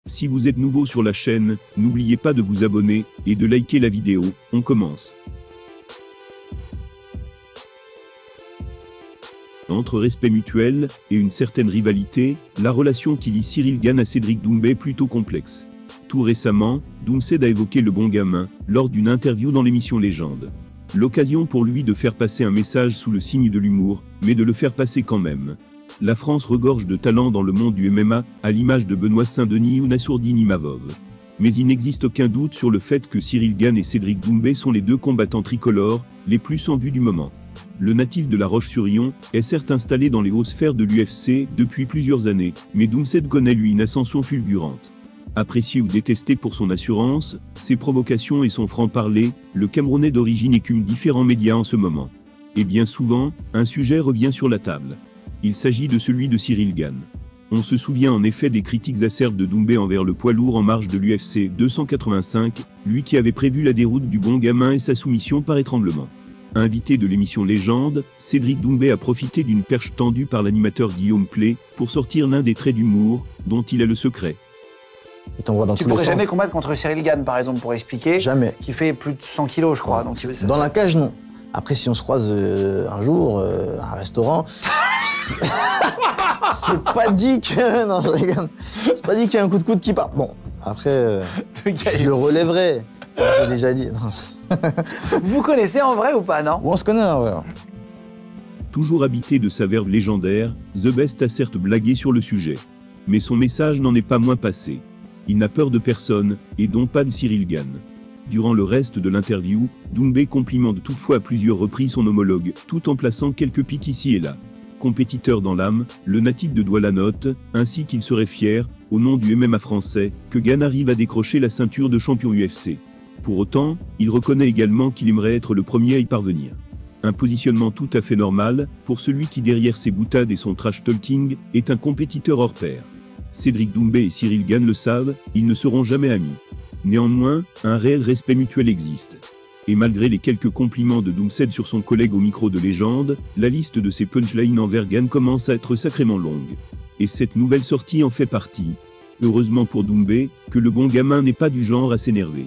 Si vous êtes nouveau sur la chaîne, n'oubliez pas de vous abonner et de liker la vidéo. On commence. Entre respect mutuel et une certaine rivalité, la relation qui lie Cyril Gane à Cédric Doumbé est plutôt complexe. Tout récemment, Doumsed a évoqué le bon gamin lors d'une interview dans l'émission Légende. L'occasion pour lui de faire passer un message sous le signe de l'humour, mais de le faire passer quand même. La France regorge de talents dans le monde du MMA, à l'image de Benoît Saint-Denis ou Nassourdine Imavov. Mais il n'existe aucun doute sur le fait que Cyril Gane et Cédric Doumbé sont les deux combattants tricolores, les plus en vue du moment. Le natif de La Roche-sur-Yon est certes installé dans les hautes sphères de l'UFC depuis plusieurs années, mais Doumsed connaît lui une ascension fulgurante. Apprécié ou détesté pour son assurance, ses provocations et son franc-parler, le Camerounais d'origine écume différents médias en ce moment. Et bien souvent, un sujet revient sur la table. Il s'agit de celui de Cyril Gane. On se souvient en effet des critiques acerbes de Doumbé envers le poids lourd en marge de l'UFC 285, lui qui avait prévu la déroute du bon gamin et sa soumission par étranglement. Invité de l'émission Légende, Cédric Doumbé a profité d'une perche tendue par l'animateur Guillaume Play pour sortir l'un des traits d'humour dont il a le secret. Tu pourrais jamais combattre contre Cyril Gane, par exemple, pour expliquer. Jamais. Qui fait plus de 100 kilos, je crois. Donc, dans la cage, non. Après, si on se croise un jour à un restaurant, c'est pas dit que... Non, je rigole. C'est pas dit qu'il y a un coup de coude qui part. Bon, après, je le relèverai. J'ai déjà dit. Vous connaissez en vrai ou pas, non? On se connaît en vrai. Toujours habité de sa verve légendaire, The Best a certes blagué sur le sujet. Mais son message n'en est pas moins passé. Il n'a peur de personne, et donc pas de Cyril Gane. Durant le reste de l'interview, Doumbé complimente toutefois à plusieurs reprises son homologue, tout en plaçant quelques pics ici et là. Compétiteur dans l'âme, le natif de Douala note, ainsi qu'il serait fier, au nom du MMA français, que Gane arrive à décrocher la ceinture de champion UFC. Pour autant, il reconnaît également qu'il aimerait être le premier à y parvenir. Un positionnement tout à fait normal, pour celui qui derrière ses boutades et son trash-talking, est un compétiteur hors pair. Cédric Doumbé et Cyril Gane le savent, ils ne seront jamais amis. Néanmoins, un réel respect mutuel existe. Et malgré les quelques compliments de Doumsed sur son collègue au micro de Légende, la liste de ses punchlines envers Gane commence à être sacrément longue. Et cette nouvelle sortie en fait partie. Heureusement pour Doumbé, que le bon gamin n'est pas du genre à s'énerver.